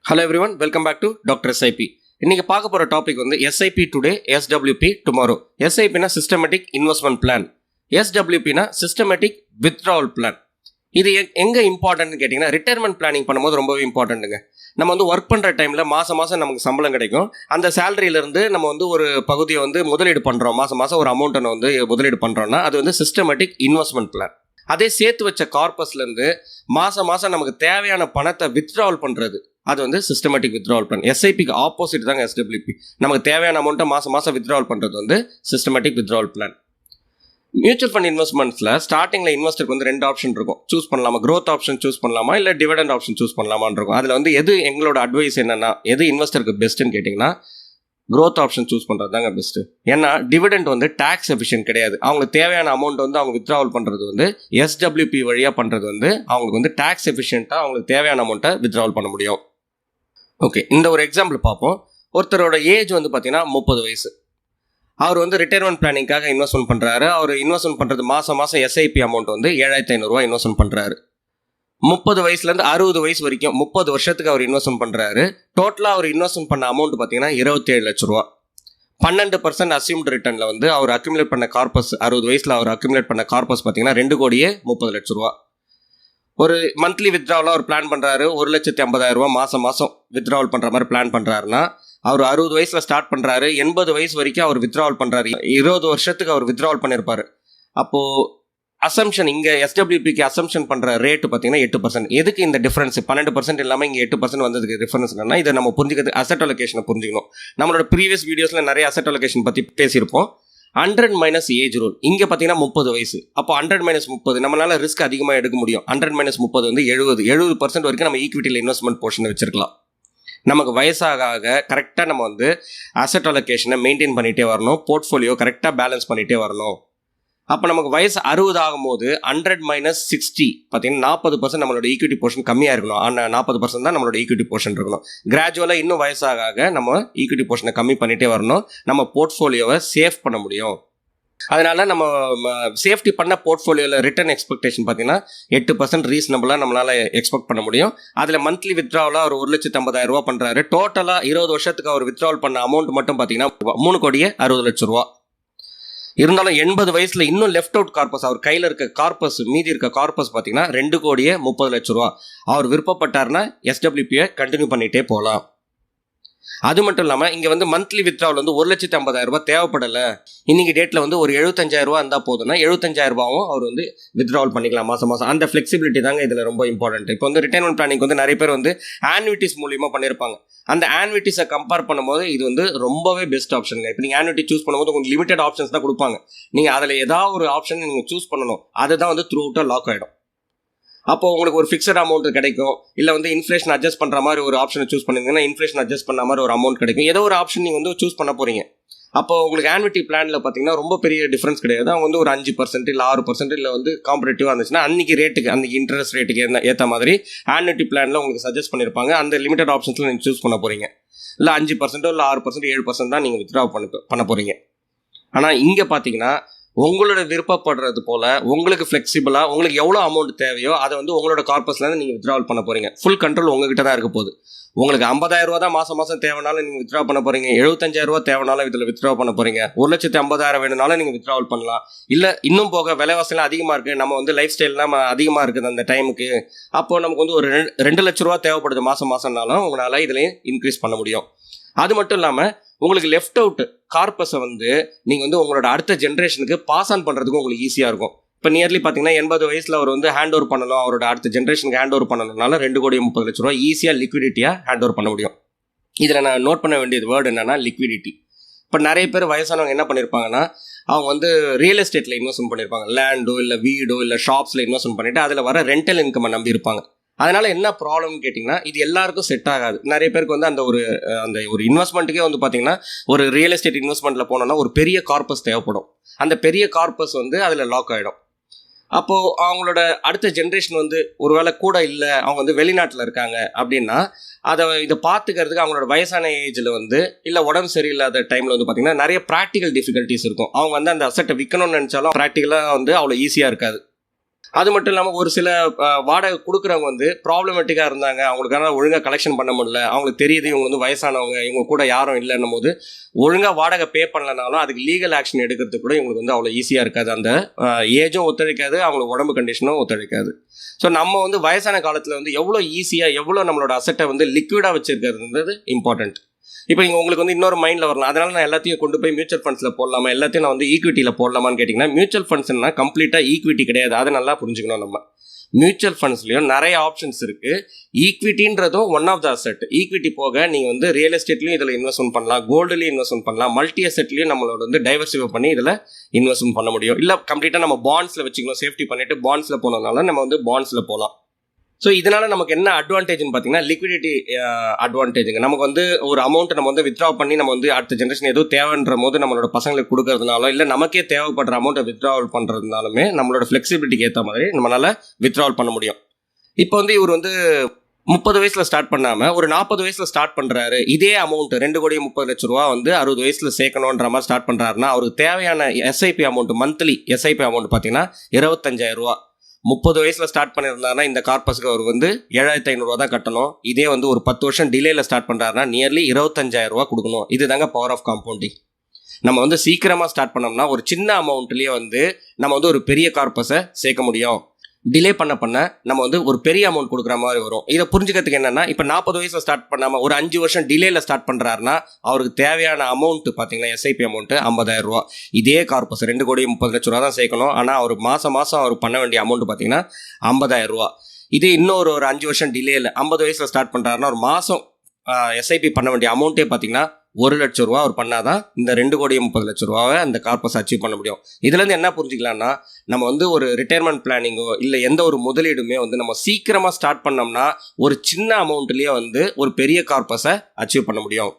Hello everyone, welcome back to Dr. SIP. இன்னைக்கு பார்க்க போற டாபிக் வந்து SIP today, SWP tomorrow. SIP னா சிஸ்டமேட்டிக் இன்வெஸ்ட்மெண்ட் பிளான், SWP னா சிஸ்டமேட்டிக் வித்ட்ராவல் பிளான். இது எங்க இம்பார்ட்டன்ட்னு கேட்டிங்கன்னா ரிட்டையர்மெண்ட் பிளானிங் பண்ணும்போது ரொம்பவே இம்பார்ட்டன்ட்டுங்க. நம்ம வந்து ஒர்க் பண்ணுற டைமில் மாதம் நமக்கு சம்பளம் கிடைக்கும். அந்த சேலரியிலேருந்து நம்ம வந்து ஒரு பகுதியை வந்து முதலீடு பண்ணுறோம். மாதம் ஒரு அமௌண்ட்டை வந்து முதலீடு பண்ணுறோன்னா அது வந்து சிஸ்டமேட்டிக் இன்வெஸ்ட்மெண்ட் பிளான். அதே சேர்த்து வச்ச கார்பஸ்லேருந்து மாதம் நமக்கு தேவையான பணத்தை வித்ட்ராவல் பண்ணுறது அது வந்து சிஸ்டமேட்டிக் வித்ட்ராவல் பிளான். எஸ்ஐபிக்கு ஆப்போசிட் தாங்க SWP. நமக்கு தேவையான அமௌண்ட்டை மாதம் வித்ட்ராவல் பண்ணுறது வந்து systematic withdrawal plan. Mutual fund இன்வெஸ்ட்மெண்ட்ஸில் ஸ்டார்டிங்கில் இன்வெஸ்டருக்கு வந்து 2 ஆப்ஷன் இருக்கும். சூஸ் பண்ணலாமா, க்ரோத் ஆப்ஷன் சூஸ் பண்ணலாமா, இல்லை டிவிடெண்ட் ஆப்ஷன் சூஸ் பண்ணலாமான்னு இருக்கும். அதில் வந்து எது எங்களோட அட்வைஸ் என்னென்னா, எது இன்வெஸ்டருக்கு பெஸ்ட்டுன்னு கேட்டிங்கன்னா க்ரோத் ஆப்ஷன் சூஸ் பண்ணுறது தாங்க பெஸ்ட்டு. ஏன்னா டிவிடெண்ட் வந்து டேக்ஸ் எஃபிஷியன்ட் கிடையாது. அவங்களுக்கு தேவையான அமௌண்ட் வந்து அவங்க வித்ட்ராவல் பண்ணுறது வந்து SWP வழியாக பண்ணுறது வந்து அவங்களுக்கு வந்து டேக்ஸ் எஃபிஷியண்ட்டாக அவங்களுக்கு தேவையான அமௌண்ட்டை வித்ட்ராவல் பண்ண முடியும். ஓகே, இந்த ஒரு எக்ஸாம்பிள் பார்ப்போம். ஒருத்தரோட ஏஜ் வந்து பார்த்தீங்கன்னா 30 வயசு. அவர் வந்து ரிட்டையர்மெண்ட் பிளானிங்காக இன்வெஸ்ட்மெண்ட் பண்ணுறாரு. அவர் இன்வெஸ்ட்மெண்ட் பண்ணுறது மாதம் SIP அமௌண்ட் வந்து 7500 ரூபா இன்வெஸ்ட்மெண்ட் பண்ணுறாரு. 30 வயசுலேருந்து 60 வயசு வரைக்கும் 30 வருஷத்துக்கு அவர் இன்வெஸ்ட்மெண்ட் பண்ணுறாரு. டோட்டலாக அவர் இன்வெஸ்ட்மெண்ட் பண்ண அமௌண்ட் பார்த்தீங்கன்னா 27 லட்ச ரூபா. 12% அசியூம்டு ரிட்டர்னில் வந்து அவர் அக்யூமுலேட் பண்ண கார்பஸ், 60 வயசில் அவர் அக்யூமுலேட் பண்ண கார்பஸ் பார்த்தீங்கன்னா 2,30 லட்ச ரூபா. ஒரு மந்த்லி வித்ட்ராவலாக அவர் பிளான் பண்ணுறாரு. 1,50,000 ரூபா மாதம் வித்ட்ராவல் பண்ணுற மாதிரி பிளான் பண்ணுறாருன்னா அவர் 60 வயசில் ஸ்டார்ட் பண்ணுறாரு. 80 வயசு வரைக்கும் அவர் வித்ட்ராவல் பண்ணுறாரு. 20 வருஷத்துக்கு அவர் வித்ட்ராவல் பண்ணியிருப்பார். அப்போது அசம்ஷன் இங்கே SWPக்கு அசம்ஷன் பண்ணுற ரேட்டு பார்த்தீங்கன்னா 8%. எதுக்கு இந்த டிஃப்ரென்ஸ்? 12% இல்லாமல் இங்கே 8% வந்ததுக்கு டிஃப்ரென்ஸ் என்னன்னா, இதை நம்ம புரிஞ்சுக்கிறது அசெட் அலோகேஷனை புரிஞ்சுக்கணும். நம்மளோட ப்ரீவியஸ் வீடியோஸில் நிறைய அசெட் அலோகேஷன் பற்றி பேசியிருப்போம். 100 - ஏஜ் ரூல். இங்கே பார்த்தீங்கன்னா 30 வயசு. அப்போ 100 - 30 நம்மளால ரிஸ்க் அதிகமாக எடுக்க முடியும். 100 - 30 வந்து 70% வரைக்கும் நம்ம ஈக்விட்டியில் இன்வெஸ்ட்மெண்ட் போர்ஷனை வச்சிருக்கலாம். நமக்கு வயசாக கரெக்டாக நம்ம வந்து அசெட் அலோகேஷனை மெயின்டைன் பண்ணிகிட்டே வரணும். போர்ட்ஃபோலியோ கரெக்டாக பேலன்ஸ் பண்ணிகிட்டே வரணும். அப்போ நமக்கு வயசு 60 ஆகும்போது 100 - 60 பார்த்தீங்கன்னா 40% நம்மளோட ஈக்விட்டி போர்ஷன் கம்மியாக இருக்கணும். ஆனால் 40% தான் நம்மளோட ஈக்விட்டி போர்ஷன் இருக்கணும். கிராஜுவலாக இன்னும் வயசாக நம்ம ஈக்விட்டி போர்ஷனை கம்மி பண்ணிகிட்டே வரணும். நம்ம போர்ட்ஃபோலியோவை சேவ் பண்ண முடியும். அதனால நம்ம சேஃப்டி பண்ண போர்ட்ஃபோலியோவில் ரிட்டர்ன் எக்ஸ்பெக்டேஷன் பார்த்தீங்கன்னா 8% ரீசனபிளாக நம்மளால் எக்ஸ்பெக்ட் பண்ண முடியும். அதில் மந்த்லி வித்ட்ராவலாக ஒரு 1,50,000 ரூபா பண்ணுறாரு. டோட்டலாக 20 வருஷத்துக்கு அவர் வித்ட்ராவல் பண்ண அமௌண்ட் மட்டும் பார்த்தீங்கன்னா 3,60 லட்ச ரூபா. இருந்தாலும் 80 வயசில் இன்னும் லெஃப்ட் அவுட் கார்பஸ், அவர் கையில் இருக்க கார்பஸ், மீதி இருக்க கார்பஸ் பார்த்தீங்கன்னா 2,30 லட்ச ரூபா. அவர் விருப்பப்பட்டார்னா SWPயை கண்டினியூ பண்ணிகிட்டே போகலாம். அது மட்டும் இல்லாமல் இங்கே வந்து மந்த்லி வித்ட்ராவல் வந்து 1,50,000 ரூபா தேவைப்படலை. இன்றைக்கி டேட்டில் வந்து ஒரு 75,000 ரூபா இருந்தால் போதும்னா 75,000 ரூபாவும் அவர் வந்து வித்ட்ராவல் பண்ணிக்கலாம் மாதம். அந்த ஃப்ளெக்சிபிலிட்டி தாங்க இதில் ரொம்ப இம்பார்ட்டன்ட். இப்போ வந்து ரிட்டையர்மெண்ட் பிளானிங் வந்து நிறைய பேர் வந்து ஆன்விட்டிஸ் மூலியமாக பண்ணியிருப்பாங்க. அந்த ஆன்விட்டிஸை கம்பேர் பண்ணும்போது இது வந்து ரொம்பவே பெஸ்ட் ஆப்ஷனுங்க. இப்போ நீங்கள் ஆன்விட்டி சூஸ் பண்ணும்போது உங்களுக்கு லிமிடெட் ஆப்ஷன்ஸ் தான் கொடுப்பாங்க. நீங்கள் அதில் ஏதாவது ஒரு ஆப்ஷன் நீங்கள் சூஸ் பண்ணணும். அதுதான் வந்து த்ரூ அவுட்டாக லாக் ஆகிடும். அப்போ உங்களுக்கு ஒரு ஃபிக்ஸட் அமௌண்ட் கிடைக்கும். இல்லை வந்து இன்ஃப்ளேஷன் அட்ஜஸ்ட் பண்ணுற மாதிரி ஒரு ஆப்ஷனை சூஸ் பண்ணிங்கன்னா இன்ஃப்ளேஷன் அட்ஜஸ்ட் பண்ண மாதிரி ஒரு அமௌண்ட் கிடைக்கும். ஏதோ ஒரு ஆப்ஷன் நீங்கள் வந்து சூஸ் பண்ண போகிறீங்க. அப்போ உங்களுக்கு ஆன்விட்டி பிளானில் பார்த்தீங்கன்னா ரொம்ப பெரிய டிஃப்ரென்ஸ் கிடையாது. அவங்க வந்து ஒரு 5% இல்லை 6% இல்லை வந்து காம்படேட்டிவாக இருந்துச்சுன்னா அன்றைக்கி ரேட்டுக்கு, அன்றைக்கி இன்ட்ரெஸ்ட் ரேட்டுக்கு ஏற்ற மாதிரி ஆன்விட்டி பிளானில் உங்களுக்கு சஜஸ்ட் பண்ணியிருப்பாங்க. அந்த லிமிடெட் ஆப்ஷன்ஸில் நீங்கள் சூஸ் பண்ண போகிறீங்க. இல்லை 5% இல்லை 6%, 7% தான் நீங்கள் வித்ட்ரா பண்ண போகிறீங்க. ஆனால் இங்கே பார்த்தீங்கன்னா உங்களோட விருப்பப்படுறது போல் உங்களுக்கு ஃப்ளெக்சிபிளாக உங்களுக்கு எவ்வளோ அமௌண்ட் தேவையோ அதை வந்து உங்களோட கார்பஸ்லேருந்து நீங்கள் வித்ட்ராவல் பண்ண போகிறீங்க. ஃபுல் கண்ட்ரோல் உங்ககிட்ட தான் இருக்க போகுது. உங்களுக்கு 50,000 ரூபா தான் மாதம் தேவைனாலும் நீங்கள் வித்ட்ரா பண்ண போகிறீங்க. 75,000 ரூபா தேவைனாலும் இதில் வித்ட்ரா பண்ண போகிறீங்க. 1,50,000 வேணுனாலும் நீங்கள் வித்ட்ராவல் பண்ணலாம். இல்லை இன்னும் போக விலைவாசிலாம் அதிகமாக இருக்குது, நம்ம வந்து லைஃப் ஸ்டைல்லாம் அதிகமாக இருக்குது அந்த டைமுக்கு, அப்போது நமக்கு வந்து ஒரு 2 லட்ச ரூபா தேவைப்படுது மாதம்னாலும் உங்களால் இதுலேயும் இன்க்ரீஸ் பண்ண முடியும். அது மட்டும் இல்லாமல் உங்களுக்கு லெஃப்ட் அவுட் கார்பஸை வந்து நீங்கள் வந்து உங்களோட அடுத்த ஜென்ரேஷனுக்கு பாஸ் ஆன் பண்ணுறதுக்கு உங்களுக்கு ஈஸியாக இருக்கும். இப்போ நியர்லி பார்த்தீங்கன்னா 80 வயசில் அவர் வந்து ஹேண்ட் ஓவர் பண்ணணும், அவரோட அடுத்த ஜென்ரேஷனுக்கு ஹேண்ட் ஓவர் பண்ணணும்னால 2,30 லட்ச ரூபா ஈஸியாக லிக்விடிட்டியாக ஹேண்ட் ஓவர் பண்ண முடியும். இதில் நான் நோட் பண்ண வேண்டியது வேர்டு என்னன்னா லிக்விடிட்டி. இப்போ நிறைய பேர் வயசானவங்க என்ன பண்ணியிருப்பாங்கன்னா அவங்க வந்து ரியல் எஸ்டேட்டில் இன்வெஸ்ட்மெண்ட் பண்ணியிருப்பாங்க. லேண்டோ இல்லை வீடோ இல்லை ஷாப்ஸில் இன்வெஸ்ட்மெண்ட் பண்ணிவிட்டு அதில் வர ரெண்டல் இன்கம் நம்பி இருப்பாங்க. அதனால் என்ன ப்ராப்ளம்னு கேட்டிங்கன்னா இது எல்லாருக்கும் செட் ஆகாது. நிறைய பேருக்கு வந்து அந்த ஒரு இன்வெஸ்ட்மெண்ட்டுக்கே வந்து பார்த்திங்கன்னா ஒரு ரியல் எஸ்டேட் இன்வெஸ்ட்மெண்ட்டில் போனோன்னா ஒரு பெரிய கார்பஸ் தேவைப்படும். அந்த பெரிய கார்பஸ் வந்து அதில் லாக் ஆகிடும். அப்போது அவங்களோட அடுத்த ஜென்ரேஷன் வந்து ஒரு வேளை கூட இல்லை, அவங்க வந்து வெளிநாட்டில் இருக்காங்க அப்படின்னா இதை பார்த்துக்கிறதுக்கு அவங்களோட வயசான ஏஜில் வந்து இல்லை உடம்பு சரியில்லாத டைமில் வந்து பார்த்திங்கன்னா நிறைய ப்ராக்டிக்கல் டிஃபிகல்ட்டிஸ் இருக்கும். அவங்க வந்து அந்த அசெட்டை விற்கணும்னு நினச்சாலும் ப்ராக்டிக்கலாக வந்து அவ்வளோ ஈஸியாக இருக்காது. அது மட்டும் இல்லாமல் ஒரு சில வாடகை கொடுக்குறவங்க வந்து ப்ராப்ளமேட்டிக்காக இருந்தாங்க, அவங்களுக்கான ஒழுங்காக கலெக்ஷன் பண்ண முடியல, அவங்களுக்கு தெரியுது இவங்க வந்து வயசானவங்க, இவங்க கூட யாரும் இல்லைன்னும் போது ஒழுங்காக வாடகை பே பண்ணலனாலும் அதுக்கு லீகல் ஆக்ஷன் எடுக்கிறதுக்கு கூட இவங்களுக்கு வந்து அவ்வளோ ஈஸியாக இருக்காது. அந்த ஏஜும் ஒத்துழைக்காது, அவங்களுக்கு உடம்பு கண்டிஷனும் ஒத்துழைக்காது. ஸோ நம்ம வந்து வயசான காலத்தில் வந்து எவ்வளோ ஈஸியாக எவ்வளோ நம்மளோட அசட்டை வந்து லிக்விடாக வச்சுருக்கிறதுன்றது இம்பார்ட்டன்ட். இப்போ இங்கே உங்களுக்கு வந்து இன்னொரு மைண்டில் வரலாம், அதனால நான் எல்லாத்தையும் கொண்டு போய் மியூச்சுவல் ஃபண்ட்ஸில் போடலாமா, எல்லாத்தையும் நான் வந்து ஈக்விட்டியில் போடலாமான்னு கேட்டிங்கன்னா, மியூச்சுவல் ஃபண்ட்ஸ்னா கம்ப்ளீட்டாக ஈக்விட்டி கிடையாது. அதை நல்லா புரிஞ்சுக்கணும். நம்ம மியூச்சுவல் ஃபண்ட்ஸ்லையும் நிறைய ஆப்ஷன்ஸ் இருக்குது. ஈக்விட்டின்றதும் one of the asset. Equity போக நீங்கள் வந்து ரியல் எஸ்டேட்லையும் இதில் இன்வெஸ்ட்மெண்ட் பண்ணலாம், கோல்டுலையும் இன்வெஸ்ட்மெண்ட் பண்ணலாம், மல்டி அசெட்லையும் நம்மளோட வந்து டைவர்சிஃபை பண்ணி இதில் இன்வெஸ்ட்மெண்ட் பண்ண முடியும். இல்லை கம்ப்ளீட்டாக நம்ம பாண்ட்ஸில் வச்சுக்கணும், சேஃப்டி பண்ணிவிட்டு பாண்ட்ஸில் போனதுனால நம்ம வந்து பாண்ட்ஸில் போகலாம். ஸோ இதனால் நமக்கு என்ன அட்வான்டேஜ்னு பார்த்தீங்கன்னா, லிக்விடிட்டி அட்வான்டேஜுங்க. நமக்கு வந்து ஒரு அமௌண்ட்டை நம்ம வந்து வித்ட்ரா பண்ணி நம்ம வந்து அடுத்த ஜென்ரேஷன் எதுவும் தேவைன்ற போது நம்மளோட பசங்களுக்கு கொடுக்கறதுனால, இல்லை நமக்கே தேவைப்படுற அமௌண்ட்டை வித்ட்ராவல் பண்ணுறதுனாலுமே நம்மளோட ஃப்ளெக்சிபிலிட்டிக்கு ஏற்ற மாதிரி நம்மளால் வித்ட்ராவல் பண்ண முடியும். இப்போ வந்து இவர் வந்து 30 வயசில் ஸ்டார்ட் பண்ணாமல் ஒரு 40 வயசில் ஸ்டார்ட் பண்ணுறாரு. இதே அமௌண்ட்டு 2,30,00,000 வந்து 60 வயசில் சேர்க்கணுன்ற மாதிரி ஸ்டார்ட் பண்ணுறாருன்னா, அவருக்கு தேவையான SIP amount, monthly SIP amount பார்த்தீங்கன்னா 25,000. 30 வயசில் ஸ்டார்ட் பண்ணியிருந்தாருன்னா இந்த கார்பஸுக்கு அவர் வந்து 7,500 தான் கட்டணும். இதே வந்து ஒரு 10 வருஷம் டிலேயில் ஸ்டார்ட் பண்ணுறாருன்னா நியர்லி 25,000 கொடுக்கணும். இது தாங்க பவர் ஆஃப் காம்பவுண்டிங். நம்ம வந்து சீக்கிரமாக ஸ்டார்ட் பண்ணோம்னா ஒரு சின்ன அமௌண்ட்லேயே வந்து நம்ம வந்து ஒரு பெரிய கார்பஸை சேர்க்க முடியும். டிலே பண்ண நம்ம வந்து ஒரு பெரிய அமௌண்ட் கொடுக்குற மாதிரி வரும். இதை புரிஞ்சுக்கிறதுக்கு என்னென்னா, இப்போ 40 வயசில் ஸ்டார்ட் பண்ணாமல் ஒரு 5 வருஷம் டிலேயில் ஸ்டார்ட் பண்ணுறாருன்னா அவருக்கு தேவையான அமௌண்ட்டு பார்த்தீங்கன்னா எஸ்ஐபி அமௌண்ட்டு 50,000. இதே கார்பஸ் 2,30,00,000 தான் சேர்க்கணும். ஆனால் அவர் மாதம் அவர் பண்ண வேண்டிய அமௌண்ட்டு பார்த்தீங்கன்னா 50,000. இதே இன்னொரு 5 வருஷம் டிலேயில் 50 வயசில் ஸ்டார்ட் பண்ணுறாருன்னா ஒரு மாதம் எஸ்ஐபி பண்ண வேண்டிய அமௌண்ட்டே பார்த்தீங்கன்னா 1,00,000 அவர் பண்ணாதான் இந்த 2,30,00,000 அந்த கார்பஸ் அச்சீவ் பண்ண முடியும். இதுலேருந்து என்ன புரிஞ்சுக்கலாம்னா, நம்ம வந்து ஒரு ரிட்டையர்மெண்ட் பிளானிங்கோ இல்லை எந்த ஒரு முதலீடுமே வந்து நம்ம சீக்கிரமாக ஸ்டார்ட் பண்ணோம்னா ஒரு சின்ன அமௌண்ட்லேயே வந்து ஒரு பெரிய கார்பஸை அச்சீவ் பண்ண முடியும்.